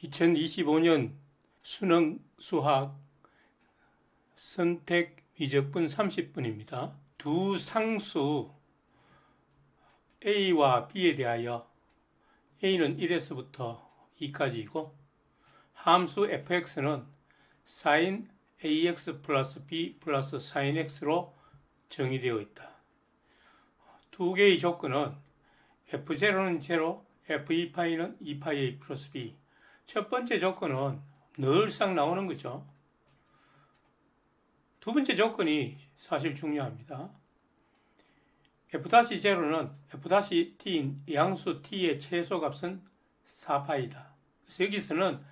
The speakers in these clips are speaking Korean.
2025년 수능 수학 선택 미적분 30분입니다. 두 상수 A와 B에 대하여 A는 1에서부터 2까지이고 함수 fx는 sin ax 플러스 b 플러스 sin x로 정의되어 있다. 두 개의 조건은 f0는 0, f2파이는 2파이 플러스 b. 첫 번째 조건은 늘상 나오는 거죠. 두 번째 조건이 사실 중요합니다. f-0는 f-t인 양수 t의 최소값은 4파이다. 그래서 여기서는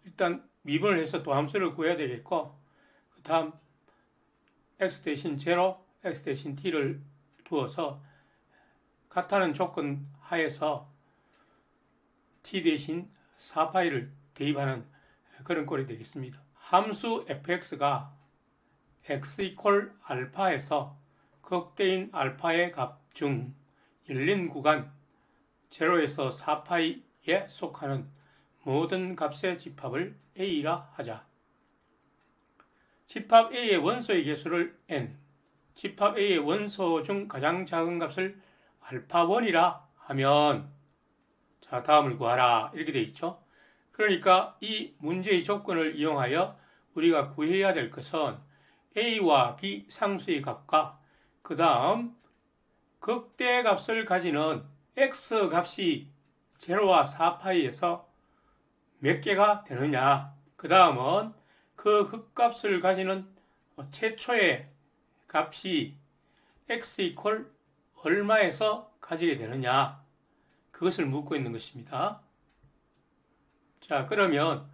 일단 미분을 해서 도함수를 구해야 되겠고, 그 다음 x 대신 0, x 대신 t를 두어서 같다는 조건 하에서 t 대신 4파이를 대입하는 그런 꼴이 되겠습니다. 함수 fx가 x 이퀄 알파에서 극대인 알파의 값 중 열린 구간 0에서 4파이에 속하는 모든 값의 집합을 a라 하자. 집합 a의 원소의 개수를 n, 집합 a의 원소 중 가장 작은 값을 알파1이라 하면, 자, 다음을 구하라 이렇게 되어 있죠. 그러니까 이 문제의 조건을 이용하여 우리가 구해야 될 것은 a와 b 상수의 값과 그 다음 극대값을 가지는 x 값이 0와 4파이에서 몇 개가 되느냐, 그 다음은 그 극값을 가지는 최초의 값이 x 이퀄 얼마에서 가지게 되느냐, 그것을 묻고 있는 것입니다. 자, 그러면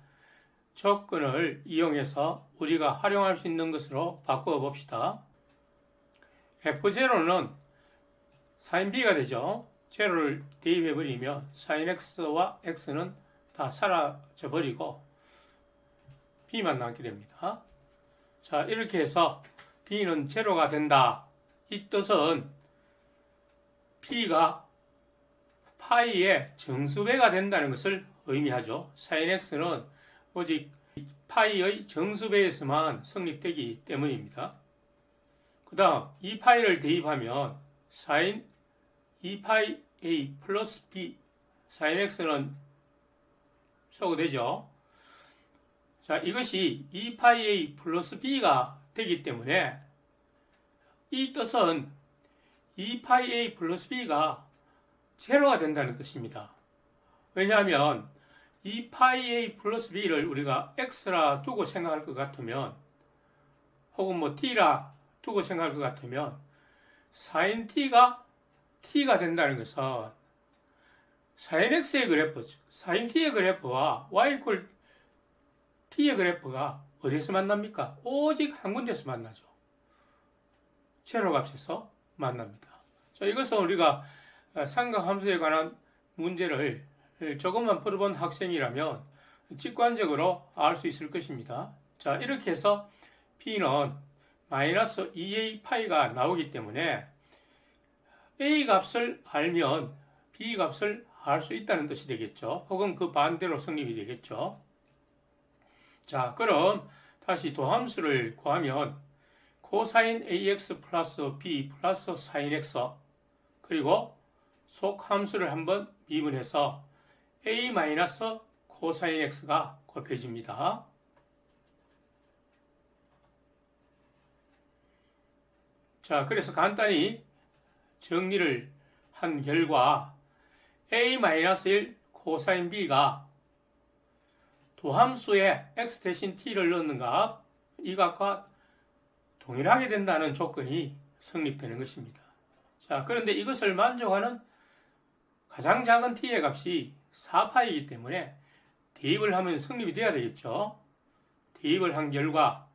조건을 이용해서 우리가 활용할 수 있는 것으로 바꾸어 봅시다. f0는 sin b가 되죠. 0를 대입해 버리면 sin x와 x는 다 사라져 버리고 b만 남게 됩니다. 자, 이렇게 해서 b는 0가 된다. 이 뜻은 b가 파이의 정수배가 된다는 것을 의미하죠. sin x는 오직 파이의 정수배에서만 성립되기 때문입니다. 그 다음 2파이를 대입하면 sin 2파이 a 플러스 b, sin x는 소거되죠. 자, 이것이 2파이 a 플러스 b가 되기 때문에 이 뜻은 2파이 a 플러스 b가 제로가 된다는 뜻입니다. 왜냐하면 2파이 a 플러스 b를 우리가 x라 두고 생각할 것 같으면, 혹은 뭐 t라 두고 생각할 것 같으면 sin t가 t가 된다는 것은 sin x의 그래프죠. sin t의 그래프와 y 이퀄 t의 그래프가 어디서 만납니까? 오직 한 군데서 만나죠. 제로 값에서 만납니다. 자, 이것은 우리가 삼각함수에 관한 문제를 조금만 풀어본 학생이라면 직관적으로 알 수 있을 것입니다. 자, 이렇게 해서 b는 마이너스 2a 파이가 나오기 때문에 a 값을 알면 b 값을 알 수 있다는 뜻이 되겠죠. 혹은 그 반대로 성립이 되겠죠. 자, 그럼 다시 도함수를 구하면 코사인 ax 플러스 b 플러스 sin x, 그리고 속함수를 한번 미분해서 a 마이너스 코사인 x가 곱해집니다. 자, 그래서 간단히 정리를 한 결과 a-1 코사인 b가 도함수에 x 대신 t를 넣는 값, 이 값과 동일하게 된다는 조건이 성립되는 것입니다. 자, 그런데 이것을 만족하는 가장 작은 t의 값이 4파이기 때문에 대입을 하면 성립이 돼야 되겠죠. 대입을 한 결과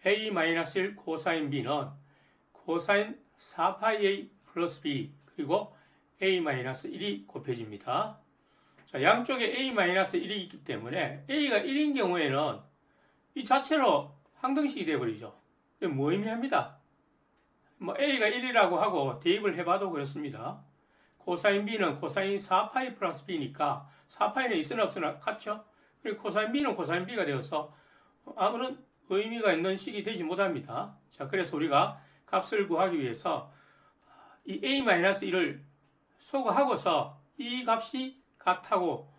a-1 코사인 b는 코사인 4파이 플러스 b 그리고 a-1이 곱해집니다. 자, 양쪽에 a-1이 있기 때문에 a가 1인 경우에는 이 자체로 항등식이 되어버리죠. 이게 무의미합니다. 뭐 a가 1이라고 하고 대입을 해봐도 그렇습니다. 코사인 B는 코사인 4파이 플러스 B니까 4파이는 있으나 없으나 같죠? 그리고 코사인 B는 코사인 B가 되어서 아무런 의미가 있는 식이 되지 못합니다. 자, 그래서 우리가 값을 구하기 위해서 이 A-1을 소거하고서 이 값이 같다고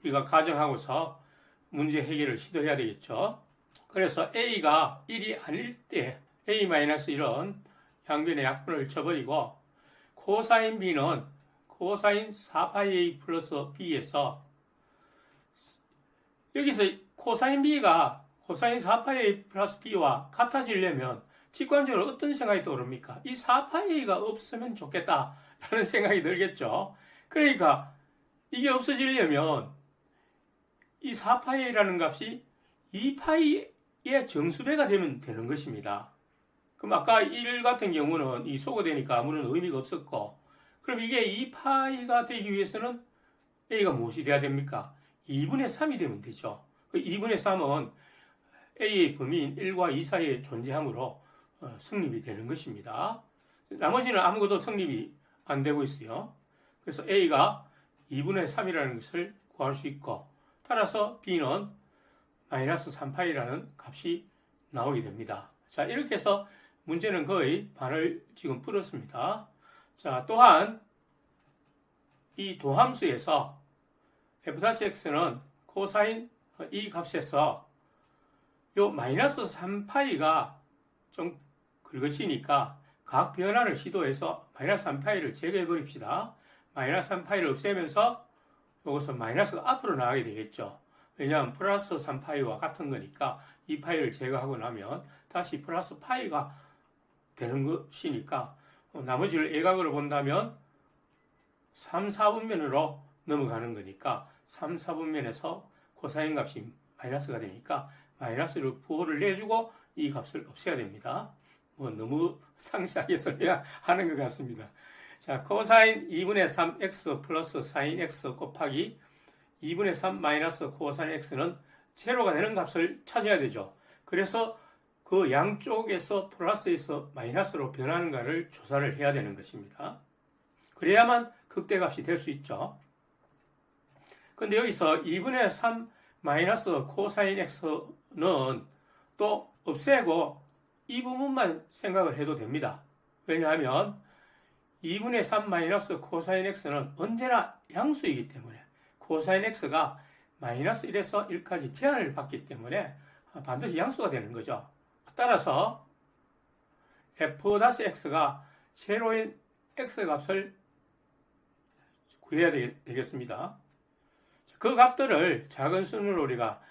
우리가 가정하고서 문제 해결을 시도해야 되겠죠. 그래서 A가 1이 아닐 때 A-1은 양변의 약분을 쳐버리고 코사인 B는 코사인 4파이 플러스 B에서 여기서 코사인 B가 코사인 4파이 플러스 B와 같아지려면 직관적으로 어떤 생각이 떠오릅니까? 이 4파이가 없으면 좋겠다라는 생각이 들겠죠. 그러니까 이게 없어지려면 이 4파이라는 값이 2파이의 정수배가 되면 되는 것입니다. 그럼 아까 1 같은 경우는 이 소거되니까 아무런 의미가 없었고, 그럼 이게 2파이가 되기 위해서는 A가 무엇이 돼야 됩니까? 2분의 3이 되면 되죠. 2분의 3은 A의 범위인 1과 2 사이에 존재하므로 성립이 되는 것입니다. 나머지는 아무것도 성립이 안 되고 있어요. 그래서 A가 2분의 3이라는 것을 구할 수 있고, 따라서 B는 마이너스 3파이라는 값이 나오게 됩니다. 자, 이렇게 해서 문제는 거의 반을 지금 풀었습니다. 자, 또한 이 도함수에서 f-x는 코사인 이 값에서 요 마이너스 3파이가 좀 긁어지니까 각 변화를 시도해서 마이너스 3파이를 제거해 버립시다. 마이너스 3파이를 없애면서 이것은 마이너스가 앞으로 나가게 되겠죠. 왜냐하면 플러스 3파이와 같은 거니까 이 파이를 제거하고 나면 다시 플러스 파이가 되는 것이니까 나머지를 예각으로 본다면 3, 4분면으로 넘어가는 거니까 3, 4분면에서 코사인 값이 마이너스가 되니까 마이너스를 부호를 내주고 이 값을 없애야 됩니다. 너무 상세하게 설명하는 것 같습니다. 자, 코사인 2분의 3x 플러스 사인 x 곱하기 2분의 3 마이너스 코사인 x는 제로가 되는 값을 찾아야 되죠. 그래서 그 양쪽에서 플러스에서 마이너스로 변하는가를 조사를 해야 되는 것입니다. 그래야만 극대값이 될 수 있죠. 근데 여기서 2분의 3 마이너스 코사인 x는 또 없애고 이 부분만 생각을 해도 됩니다. 왜냐하면 2분의 3 마이너스 코사인 x는 언제나 양수이기 때문에 코사인 x가 마이너스 1에서 1까지 제한을 받기 때문에 반드시 양수가 되는 거죠. 따라서 f-x가 제로인 x 값을 구해야 되겠습니다. 그 값들을 작은 순으로 우리가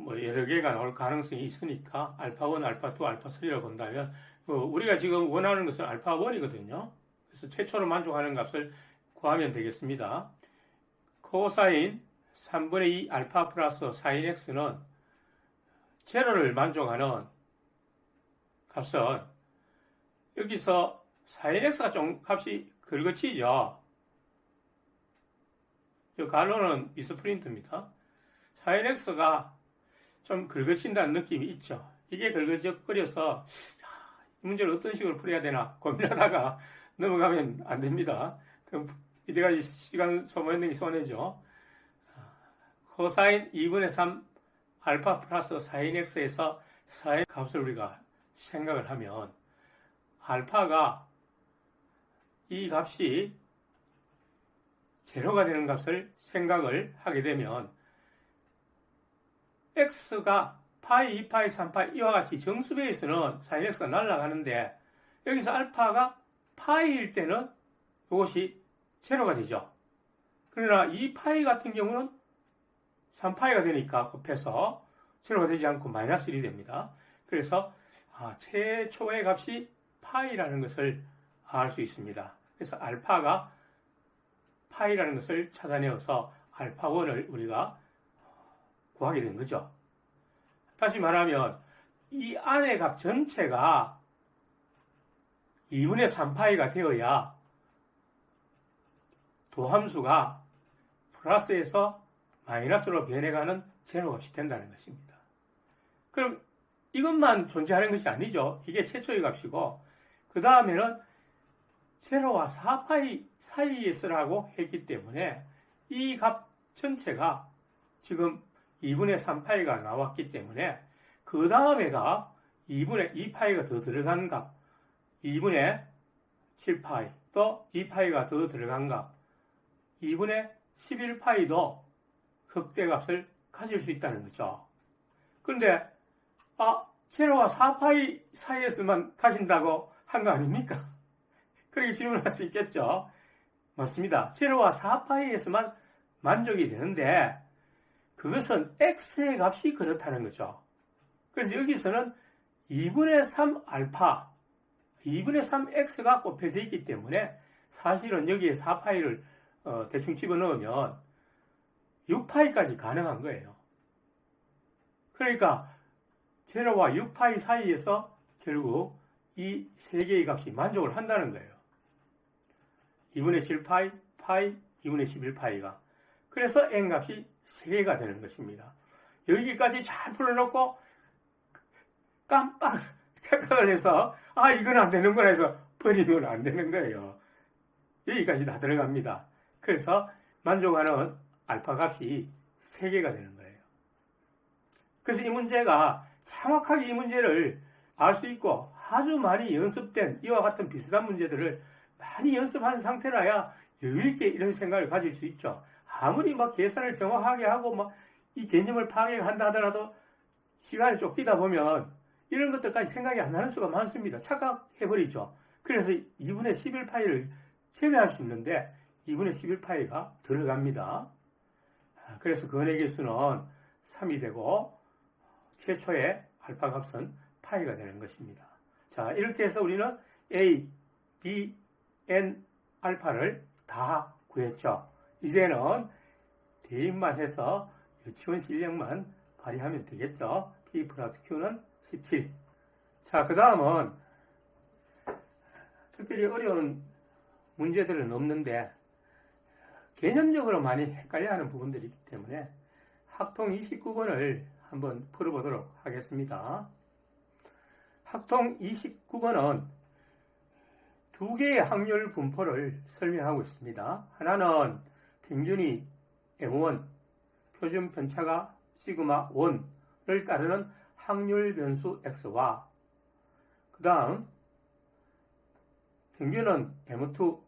여러 개가 나올 가능성이 있으니까 알파1, 알파2, 알파3라고 본다면 우리가 지금 원하는 것은 알파1이거든요. 그래서 최초로 만족하는 값을 구하면 되겠습니다. 코사인 3분의 2 알파 플러스 사인 x는 제로를 만족하는 값은 여기서 사인 x가 좀 값이 긁어치죠. 이 가로는 미스프린트입니다. 사인 x가 좀 긁어친다는 느낌이 있죠. 이게 긁어져버려서 이 문제를 어떤 식으로 풀어야 되나 고민하다가 넘어가면 안 됩니다. 그럼 이때까지 시간 소모했는 게 손해죠. 코사인 2분의 3 알파 플러스 사인 x에서 사인 값을 우리가 생각을 하면 알파가 이 값이 제로가 되는 값을 생각을 하게 되면 x가 파이, 2파이, 3파이 이와 같이 정수배에서는 사인 x가 날아가는데 여기서 알파가 파이일 때는 이것이 제로가 되죠. 그러나 2파이 같은 경우는 3파이가 되니까 곱해서 제로가 되지 않고 마이너스 1이 됩니다. 그래서 최초의 값이 파이라는 것을 알 수 있습니다. 그래서 알파가 파이라는 것을 찾아내어서 알파1을 우리가 구하게 된 거죠. 다시 말하면 이 안의 값 전체가 2분의 3파이가 되어야 도함수가 플러스에서 마이너스로 변해가는 제로값이 된다는 것입니다. 그럼 이것만 존재하는 것이 아니죠. 이게 최초의 값이고 그 다음에는 제로와 4파이 사이에 쓰라고 했기 때문에 이 값 전체가 지금 2분의 3파이가 나왔기 때문에 그 다음에가 2분의 2파이가 더 들어간 값, 2분의 7파이, 또 2파이가 더 들어간 값, 2분의 11파이도 극대값을 가질 수 있다는 거죠. 그런데 제로와 4파이 사이에서만 가진다고 한 거 아닙니까? 그렇게 질문할 수 있겠죠. 맞습니다. 제로와 4파이에서만 만족이 되는데 그것은 x의 값이 그렇다는 거죠. 그래서 여기서는 2분의 3알파, 2분의 3x가 곱해져 있기 때문에 사실은 여기에 4파이를 대충 집어넣으면 6파이까지 가능한 거예요. 그러니까 제로와 6파이 사이에서 결국 이 세 개의 값이 만족을 한다는 거예요. 2분의 7파이, 파이, 2분의 11파이가. 그래서 n값이 3개가 되는 것입니다. 여기까지 잘 풀어놓고 깜빡 착각을 해서 이건 안 되는구나 해서 버리면 안 되는 거예요. 여기까지 다 들어갑니다. 그래서 만족하는 알파 값이 3개가 되는 거예요. 그래서 이 문제가 정확하게 이 문제를 알 수 있고 아주 많이 연습된 이와 같은 비슷한 문제들을 많이 연습한 상태라야 여유있게 이런 생각을 가질 수 있죠. 아무리 계산을 정확하게 하고 이 개념을 파악한다 하더라도 시간이 쫓기다 보면 이런 것들까지 생각이 안 나는 수가 많습니다. 착각해버리죠. 그래서 2분의 11파이를 제외할 수 있는데 2분의 11파이가 들어갑니다. 그래서 근의 개수는 3이 되고 최초의 알파 값은 파이가 되는 것입니다. 자, 이렇게 해서 우리는 A, B, N 알파를 다 구했죠. 이제는 대입만 해서 유치원 실력만 발휘하면 되겠죠. P 플러스 Q는 17. 자, 그 다음은 특별히 어려운 문제들은 없는데 개념적으로 많이 헷갈려하는 부분들이 있기 때문에 학통 29번을 한번 풀어보도록 하겠습니다. 학통 29번은 두 개의 확률 분포를 설명하고 있습니다. 하나는 평균이 M1, 표준 편차가 시그마 1를 따르는 확률 변수 X와 그 다음 평균은 M2,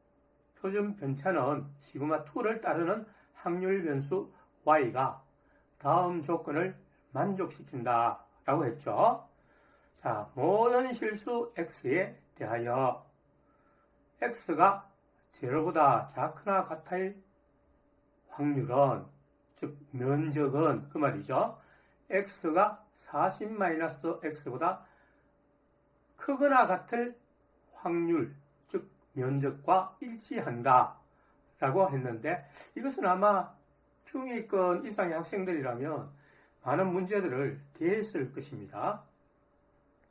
표준 편차는 시그마 2를 따르는 확률 변수 Y가 다음 조건을 만족시킨다 라고 했죠. 자, 모든 실수 X에 대하여 X가 0보다 작거나 같을 확률은, 즉 면적은 그 말이죠. X가 40-X보다 크거나 같을 확률, 즉 면적과 일치한다 라고 했는데 이것은 아마 중위권 이상의 학생들이라면 많은 문제들을 대했을 것입니다.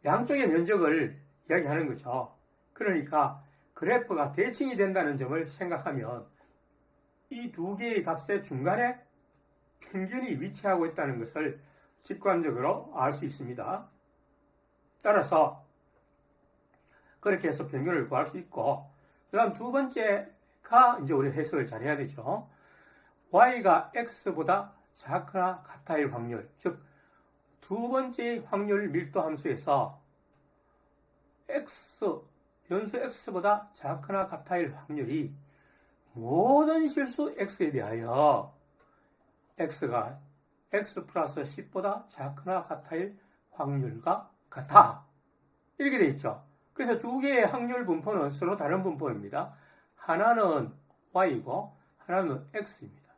양쪽의 면적을 이야기하는 거죠. 그러니까 그래프가 대칭이 된다는 점을 생각하면 이 두 개의 값의 중간에 평균이 위치하고 있다는 것을 직관적으로 알 수 있습니다. 따라서 그렇게 해서 평균을 구할 수 있고, 그 다음 두 번째가 이제 우리 해석을 잘 해야 되죠. Y가 X보다 작거나 같아일 확률, 즉 두 번째 확률 밀도 함수에서 변수 X보다 작거나 같아일 확률이 모든 실수 X에 대하여 X가 X 플러스 10보다 작거나 같아일 확률과 같아. 이렇게 되어 있죠. 그래서 두 개의 확률 분포는 서로 다른 분포입니다. 하나는 Y이고 하나는 X입니다.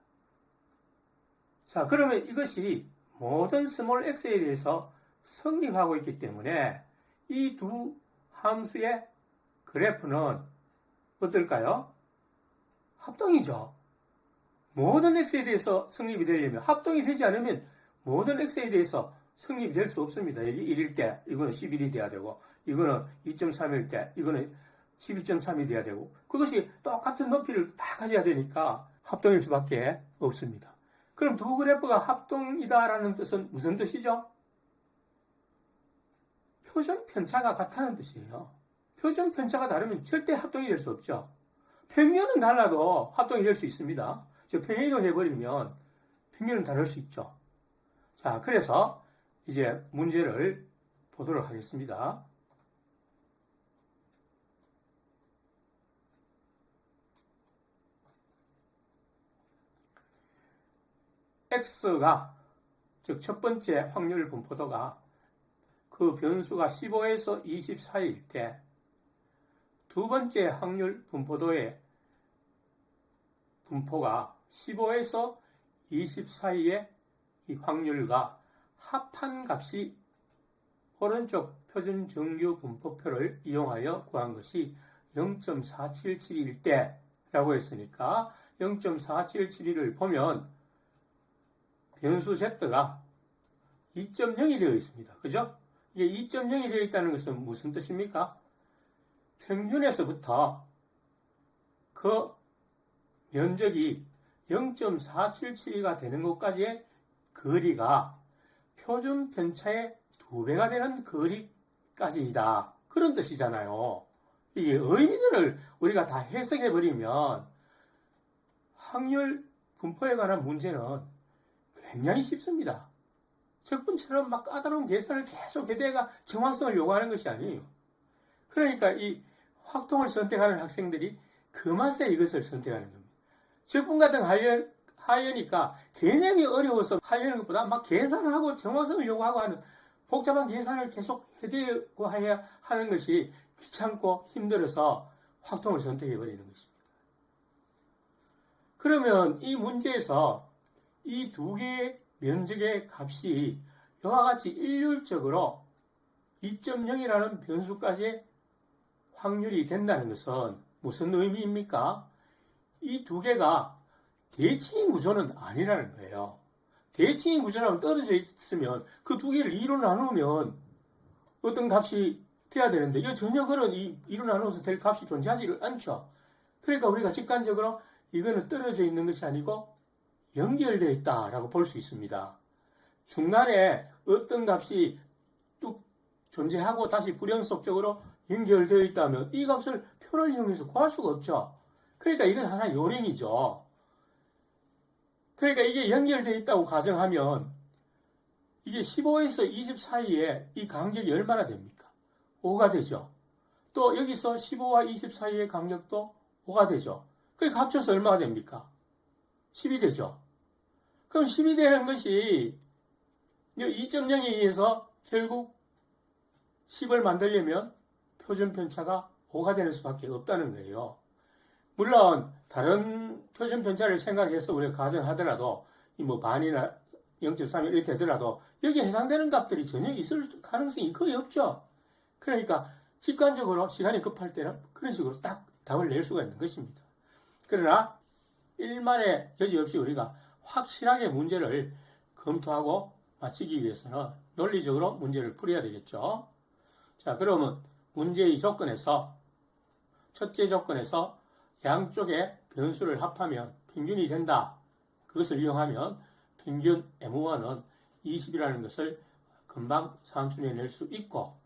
자, 그러면 이것이 모든 스몰 x에 대해서 성립하고 있기 때문에 이 두 함수의 그래프는 어떨까요? 합동이죠. 모든 x에 대해서 성립이 되려면 합동이 되지 않으면 모든 x에 대해서 성립이 될 수 없습니다. 여기 1일 때 이거는 11이 돼야 되고 이거는 2.3일 때 이거는 12.3이 돼야 되고 그것이 똑같은 높이를 다 가져야 되니까 합동일 수밖에 없습니다. 그럼 두 그래프가 합동이다라는 뜻은 무슨 뜻이죠? 표준 편차가 같다는 뜻이에요. 표준 편차가 다르면 절대 합동이 될 수 없죠. 평균은 달라도 합동이 될 수 있습니다. 평행이동 해버리면 평균은 다를 수 있죠. 자, 그래서 이제 문제를 보도록 하겠습니다. X가, 즉 첫 번째 확률 분포도가 그 변수가 15에서 20 사이일 때 두 번째 확률 분포도의 분포가 15에서 20 사이의 이 확률과 합한 값이 오른쪽 표준 정규 분포표를 이용하여 구한 것이 0.477일 때라고 했으니까 0.477을 보면 변수 Z가 2.0이 되어 있습니다. 그죠? 이게 2.0이 되어 있다는 것은 무슨 뜻입니까? 평균에서부터 그 면적이 0.477가 되는 것까지의 거리가 표준 편차의 2배가 되는 거리까지이다. 그런 뜻이잖아요. 이게 의미들을 우리가 다 해석해버리면 확률 분포에 관한 문제는 굉장히 쉽습니다. 적분처럼 막 까다로운 계산을 계속 해대가 정확성을 요구하는 것이 아니에요. 그러니까 이 확통을 선택하는 학생들이 그 맛에 이것을 선택하는 겁니다. 적분 같은 거 하려니까 개념이 어려워서 하려는 것보다 막 계산을 하고 정확성을 요구하고 하는 복잡한 계산을 계속 해대고 해야 하는 것이 귀찮고 힘들어서 확통을 선택해버리는 것입니다. 그러면 이 문제에서 이 두 개의 면적의 값이 이와 같이 일률적으로 2.0이라는 변수까지 확률이 된다는 것은 무슨 의미입니까? 이 두 개가 대칭인 구조는 아니라는 거예요. 대칭인 구조라면 떨어져 있으면 그 두 개를 2로 나누면 어떤 값이 돼야 되는데 이 전혀 그런 2로 나누어서 될 값이 존재하지 않죠. 그러니까 우리가 직관적으로 이거는 떨어져 있는 것이 아니고 연결되어 있다라고 볼 수 있습니다. 중간에 어떤 값이 뚝 존재하고 다시 불연속적으로 연결되어 있다면 이 값을 표를 이용해서 구할 수가 없죠. 그러니까 이건 하나의 요령이죠. 그러니까 이게 연결되어 있다고 가정하면 이게 15에서 20 사이에 이 간격이 얼마나 됩니까? 5가 되죠. 또 여기서 15와 20 사이의 간격도 5가 되죠. 그러니까 합쳐서 얼마가 됩니까? 10이 되죠. 그럼 10이 되는 것이 2.0에 의해서 결국 10을 만들려면 표준 편차가 5가 되는 수밖에 없다는 거예요. 물론 다른 표준 편차를 생각해서 우리가 가정하더라도 뭐 반이나 0.3 이렇게 되더라도 여기에 해당되는 값들이 전혀 있을 가능성이 거의 없죠. 그러니까 직관적으로 시간이 급할 때는 그런 식으로 딱 답을 낼 수가 있는 것입니다. 그러나 일말의 여지 없이 우리가 확실하게 문제를 검토하고 마치기 위해서는 논리적으로 문제를 풀어야 되겠죠. 자, 그러면 문제의 조건에서 첫째 조건에서 양쪽의 변수를 합하면 평균이 된다. 그것을 이용하면 평균 M1은 20이라는 것을 금방 산출해낼 수 있고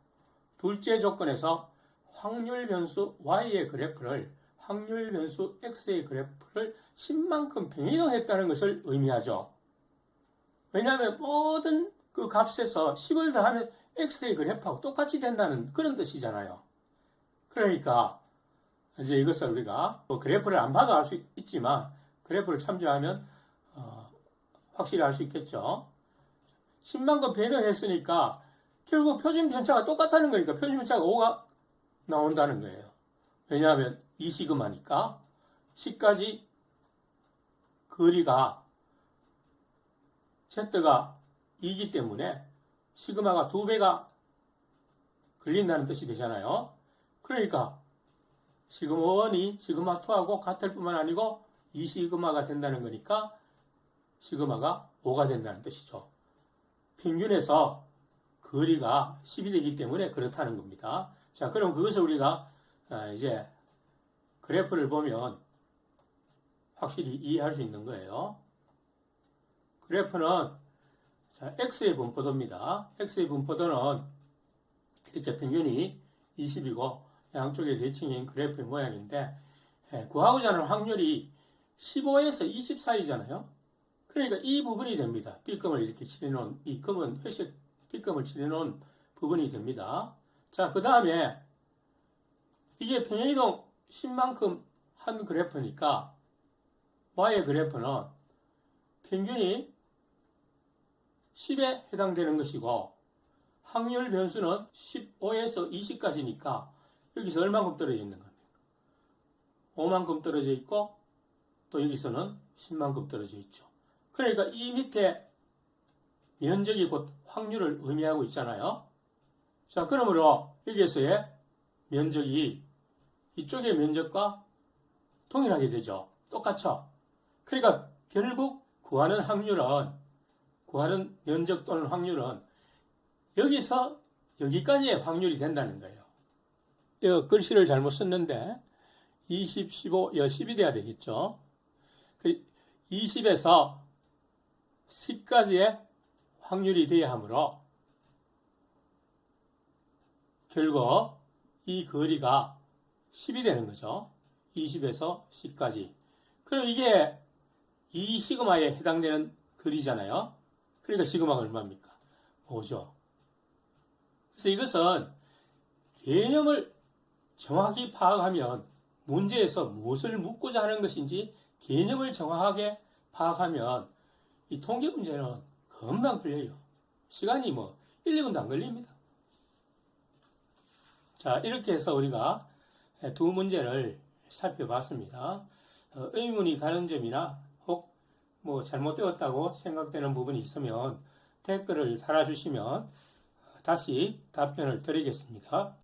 둘째 조건에서 확률 변수 Y의 그래프를 확률 변수 X의 그래프를 10만큼 평행이동했다는 것을 의미하죠. 왜냐하면 모든 그 값에서 10을 더하면 X의 그래프하고 똑같이 된다는 그런 뜻이잖아요. 그러니까 이제 이것을 우리가 그래프를 안 봐도 알 수 있지만 그래프를 참조하면 확실히 알 수 있겠죠. 10만큼 변형했으니까 결국 표준 편차가 똑같다는 거니까 표준 편차가 5가 나온다는 거예요. 왜냐하면 2시그마니까 10까지 거리가 Z가 2이기 때문에 시그마가 2배가 걸린다는 뜻이 되잖아요. 그러니까 시그마 1이 시그마 2하고 같을 뿐만 아니고 2시그마가 된다는 거니까 시그마가 5가 된다는 뜻이죠. 평균에서 거리가 10이 되기 때문에 그렇다는 겁니다. 자, 그럼 그것을 우리가 이제 그래프를 보면 확실히 이해할 수 있는 거예요. 그래프는 자, X의 분포도입니다. X의 분포도는 이렇게 평균이 20이고 양쪽의 대칭인 그래프의 모양인데 구하고자 하는 확률이 15에서 20 사이잖아요. 그러니까 이 부분이 됩니다. B금을 이렇게 칠해놓은, 이 금은 회색 B금을 칠해놓은 부분이 됩니다. 자, 그 다음에 이게 평행이동 10만큼 한 그래프니까 Y의 그래프는 평균이 10에 해당되는 것이고 확률 변수는 15에서 20까지니까 여기서 얼만큼 떨어져 있는 겁니까? 5만큼 떨어져 있고 또 여기서는 10만큼 떨어져 있죠. 그러니까 이 밑에 면적이 곧 확률을 의미하고 있잖아요. 자, 그러므로 여기에서의 면적이 이쪽의 면적과 동일하게 되죠. 똑같죠. 그러니까 결국 구하는 면적 또는 확률은 여기서 여기까지의 확률이 된다는 거예요. 이 글씨를 잘못 썼는데 20, 15, 10이 돼야 되겠죠. 20에서 10까지의 확률이 돼야 하므로 결국 이 거리가 10이 되는 거죠. 20에서 10까지. 그럼 이게 이 시그마에 해당되는 거리잖아요. 그러니까 시그마가 얼마입니까? 5죠. 그래서 이것은 개념을 정확히 파악하면 문제에서 무엇을 묻고자 하는 것인지 개념을 정확하게 파악하면 이 통계 문제는 금방 풀려요. 시간이 1, 2분도 안 걸립니다. 자, 이렇게 해서 우리가 두 문제를 살펴봤습니다. 의문이 가는 점이나 혹 잘못되었다고 생각되는 부분이 있으면 댓글을 달아주시면 다시 답변을 드리겠습니다.